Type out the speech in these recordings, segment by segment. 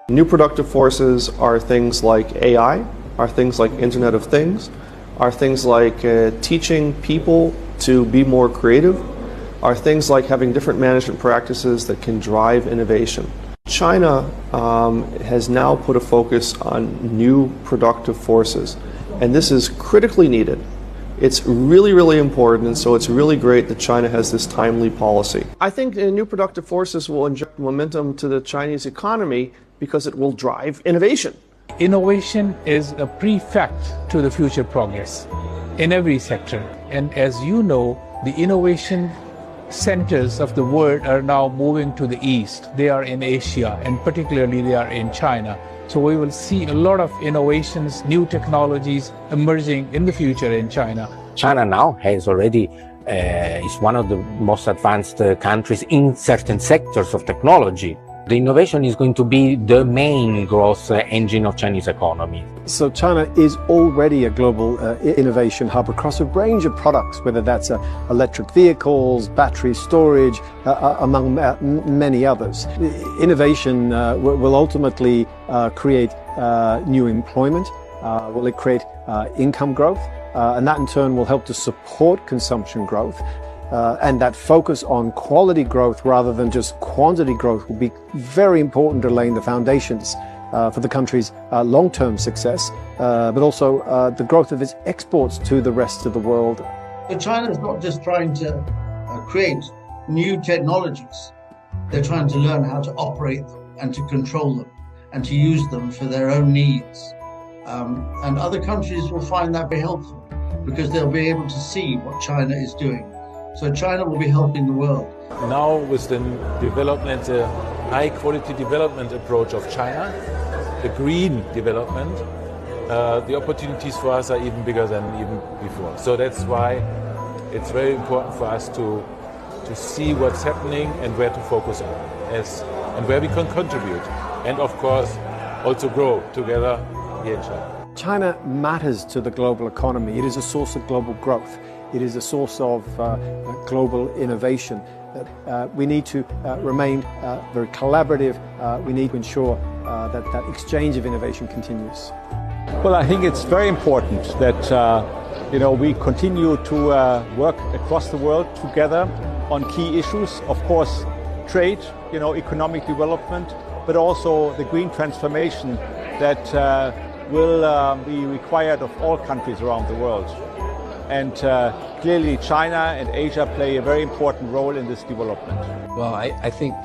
New productive forces are things like AI, are things like Internet of Things, are things like teaching people to be more creative, are things like having different management practices that can drive innovation. China has now put a focus on new productive forces, and this is critically needed. It's really, really important, and so it's really great that China has this timely policy. I think new productive forces will inject momentum to the Chinese economy because it will drive innovation. Innovation is a prefect to the future progress in every sector. And as you know, the innovation centers of the world are now moving to the east. They are in Asia, and particularly they are in China. So we will see a lot of innovations, new technologies emerging in the future in China. China now has already is one of the most advanced countries in certain sectors of technology. The innovation is going to be the main growth engine of Chinese economy. So China is already a global innovation hub across a range of products, whether that's electric vehicles, battery storage, among many others. Innovation will ultimately create new employment, will it create income growth, and that in turn will help to support consumption growth. And that focus on quality growth rather than just quantity growth will be very important to laying the foundations for the country's long-term success, but also the growth of its exports to the rest of the world. So China is not just trying to create new technologies, they're trying to learn how to operate them and to control them and to use them for their own needs. And other countries will find that very helpful because they'll be able to see what China is doing. So China will be helping the world. Now with the development, the high quality development approach of China, the green development, the opportunities for us are even bigger than even before. So that's why it's very important for us to see what's happening and where to focus on and where we can contribute. And of course also grow together here in China. China matters to the global economy. It is a source of global growth. It is a source of global innovation. We need to remain very collaborative. We need to ensure that exchange of innovation continues. Well, I think it's very important that we continue to work across the world together on key issues. Of course, trade, economic development, but also the green transformation that will be required of all countries around the world. And clearly China and Asia play a very important role in this development. Well, I think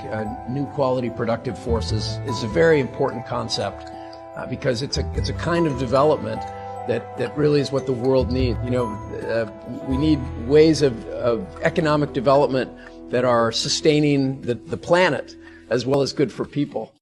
new quality productive forces is a very important concept because it's a kind of development that really is what the world needs. We need ways of economic development that are sustaining the planet as well as good for people.